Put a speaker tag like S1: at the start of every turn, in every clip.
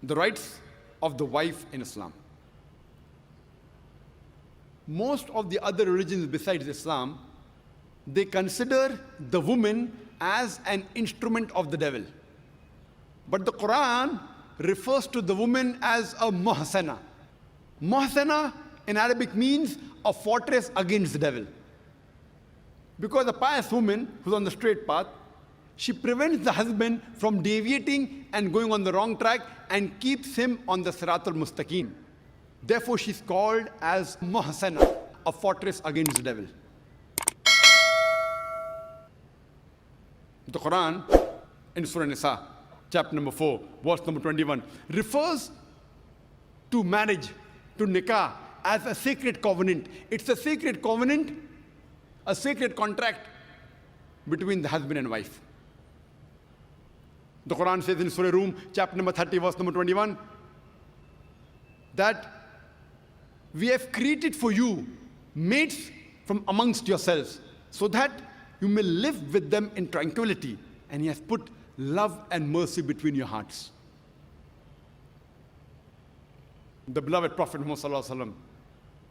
S1: The rights of the wife in Islam. Most of the other religions besides Islam, they consider the woman as an instrument of the devil. But the Quran refers to the woman as a muhsana. Muhsana in Arabic means a fortress against the devil. Because a pious woman who's on the straight path, she prevents the husband from deviating and going on the wrong track and keeps him on the Siratul Mustaqim. Therefore, she's called as muhsana, a fortress against the devil. The Quran in Surah Nisa, chapter number 4, verse number 21, refers to marriage, to nikah, as a sacred covenant. It's a sacred covenant, a sacred contract between the husband and wife. The Quran says in Surah Rum, chapter number 30, verse number 21, that we have created for you mates from amongst yourselves, so that you may live with them in tranquility, and He has put love and mercy between your hearts. The beloved Prophet Muhammad Sallallahu Alaihi Wasallam,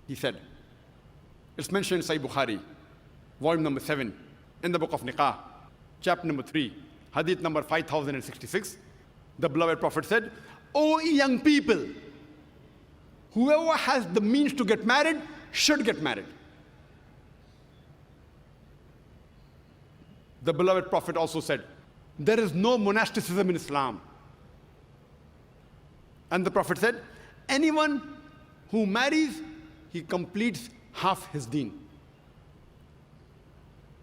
S1: he said, it's mentioned in Sahih Bukhari, volume number 7, in the book of Nikah, chapter number 3, hadith number 5066, the beloved Prophet said, "O young people, whoever has the means to get married should get married." The beloved Prophet also said, there is no monasticism in Islam. And the Prophet said, anyone who marries, he completes half his deen.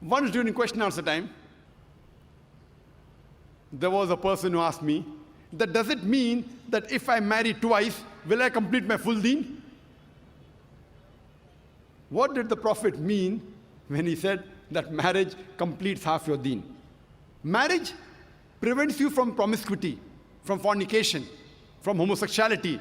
S1: Once during question answer time, there was a person who asked me, that does it mean that if I marry twice, will I complete my full deen? What did the Prophet mean when he said that marriage completes half your deen? Marriage prevents you from promiscuity, from fornication, from homosexuality.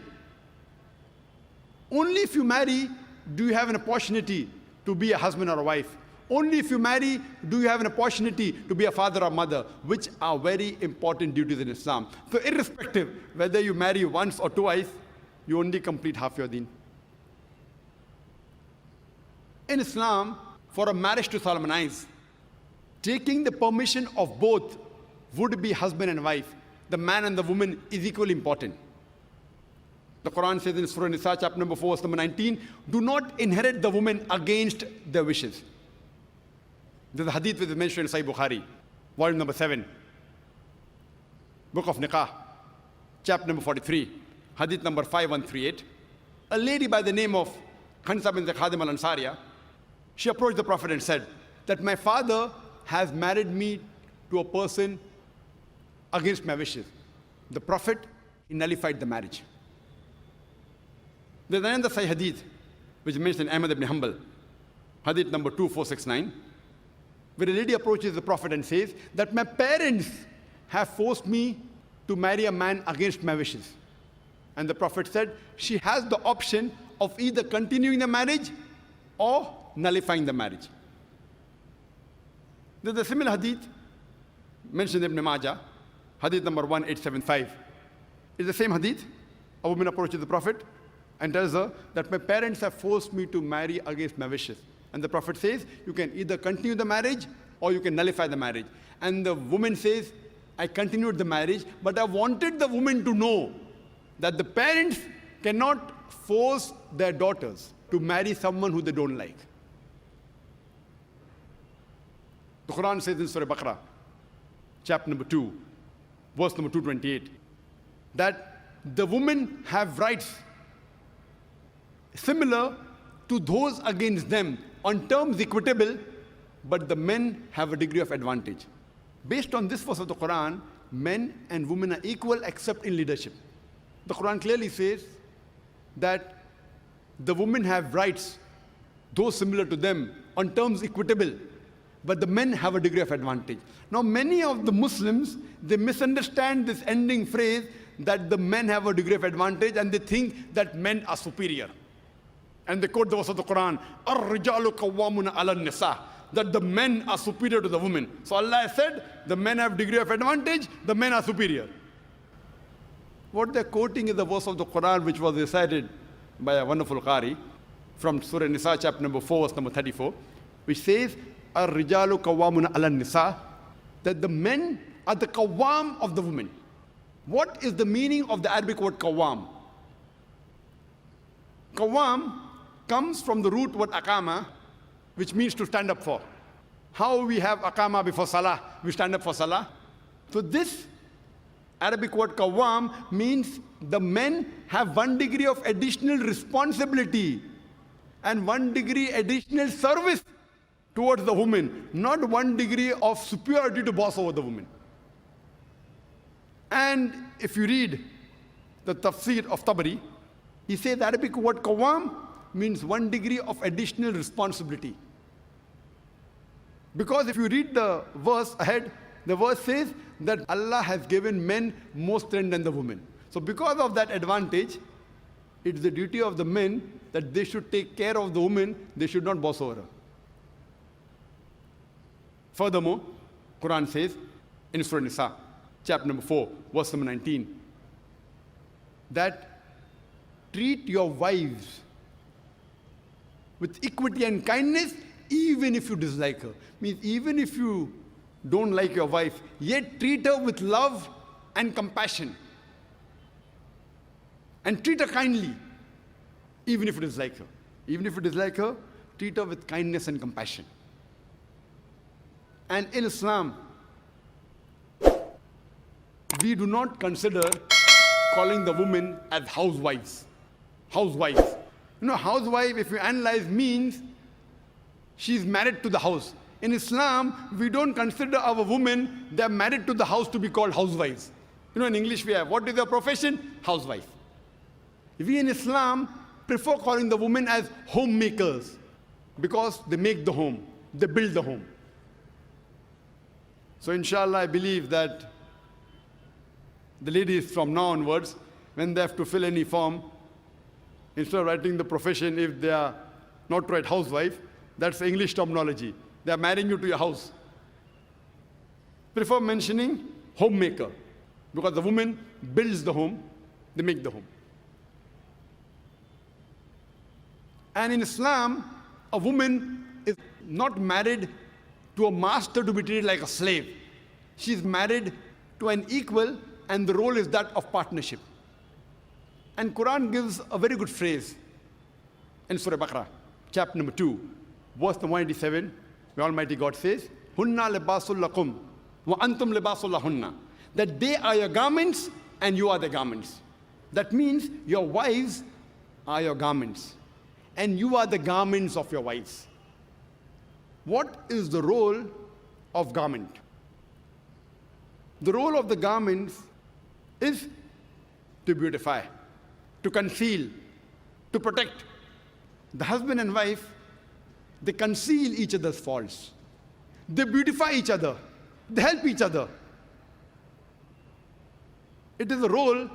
S1: Only if you marry do you have an opportunity to be a husband or a wife. Only if you marry do you have an opportunity to be a father or mother, which are very important duties in Islam. So irrespective whether you marry once or twice, you only complete half your deen. In Islam, for a marriage to solemnize, taking the permission of both would-be husband and wife, the man and the woman, is equally important. The Quran says in Surah Nisa, chapter number 4, verse number 19, do not inherit the woman against their wishes. There's a hadith which is mentioned in Sahih Bukhari, volume number 7, book of Nikah, chapter number 43, hadith number 5138. A lady by the name of Khansa bin Khadim al-Ansariya, she approached the Prophet and said that my father has married me to a person against my wishes. The Prophet, he nullified the marriage. There's another Sahih hadith which is mentioned in Ahmad ibn Hanbal, hadith number 2469, where a lady approaches the Prophet and says that my parents have forced me to marry a man against my wishes. And the Prophet said she has the option of either continuing the marriage or nullifying the marriage. There's a similar hadith mentioned in Ibn Majah, hadith number 1875. It's the same hadith. A woman approaches the Prophet and tells her that my parents have forced me to marry against my wishes. And the Prophet says, you can either continue the marriage or you can nullify the marriage. And the woman says, I continued the marriage, but I wanted the woman to know that the parents cannot force their daughters to marry someone who they don't like. The Quran says in Surah Baqarah, chapter number 2, verse number 228, that the women have rights similar to those against them on terms equitable, but the men have a degree of advantage. Based on this verse of the Quran, men and women are equal except in leadership. The Quran clearly says that the women have rights, those similar to them, on terms equitable, but the men have a degree of advantage. Now, many of the Muslims, they misunderstand this ending phrase that the men have a degree of advantage, and they think that men are superior. And they quote the verse of the Quran, "Ar-rijalu qawwamuna 'ala an-nisa," that the men are superior to the women. So Allah has said, the men have degree of advantage, the men are superior. What they're quoting is the verse of the Quran which was recited by a wonderful Qari from Surah Nisa, chapter number 4, verse number 34, which says, Ar-rijalu qawwamuna ala nisa, that the men are the qawwam of the women. What is the meaning of the Arabic word qawwam? Qawwam comes from the root word aqama, which means to stand up for. How we have aqama before salah, we stand up for salah. So this Arabic word qawwam means the men have 1 degree of additional responsibility and 1 degree additional service towards the woman, not 1 degree of superiority to boss over the woman. And if you read the tafsir of Tabari, he says the Arabic word qawwam means 1 degree of additional responsibility. Because if you read the verse ahead, the verse says that Allah has given men more strength than the women. So because of that advantage, it's the duty of the men that they should take care of the woman, they should not boss over her. Furthermore, Quran says in Surah Nisa, chapter number 4, verse number 19, that treat your wives with equity and kindness even if you dislike her. Means even if you don't like your wife, yet treat her with love and compassion. And treat her kindly, even if you dislike her. Even if you dislike her, treat her with kindness and compassion. And in Islam, we do not consider calling the women as housewives. Housewives. You know, housewife, if you analyze, means she's married to the house. In Islam, we don't consider our women, they're married to the house, to be called housewives. You know, in English we have, what is their profession? Housewife. We in Islam prefer calling the women as homemakers because they make the home, they build the home. So inshallah, I believe that the ladies from now onwards, when they have to fill any form, instead of writing the profession, if they are not right housewife, that's English terminology. They are marrying you to your house. Prefer mentioning homemaker, because the woman builds the home, they make the home. And in Islam, a woman is not married to a master to be treated like a slave. She is married to an equal, and the role is that of partnership. And Quran gives a very good phrase in Surah Baqarah, chapter number 2, verse number 187, where Almighty God says, Hunna libasul lakum wa antum libasul lahunna. That they are your garments and you are the garments. That means your wives are your garments and you are the garments of your wives. What is the role of garment? The role of the garments is to beautify, to conceal, to protect. The husband and wife, they conceal each other's faults. They beautify each other. They help each other. It is the role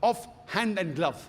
S1: of hand and glove.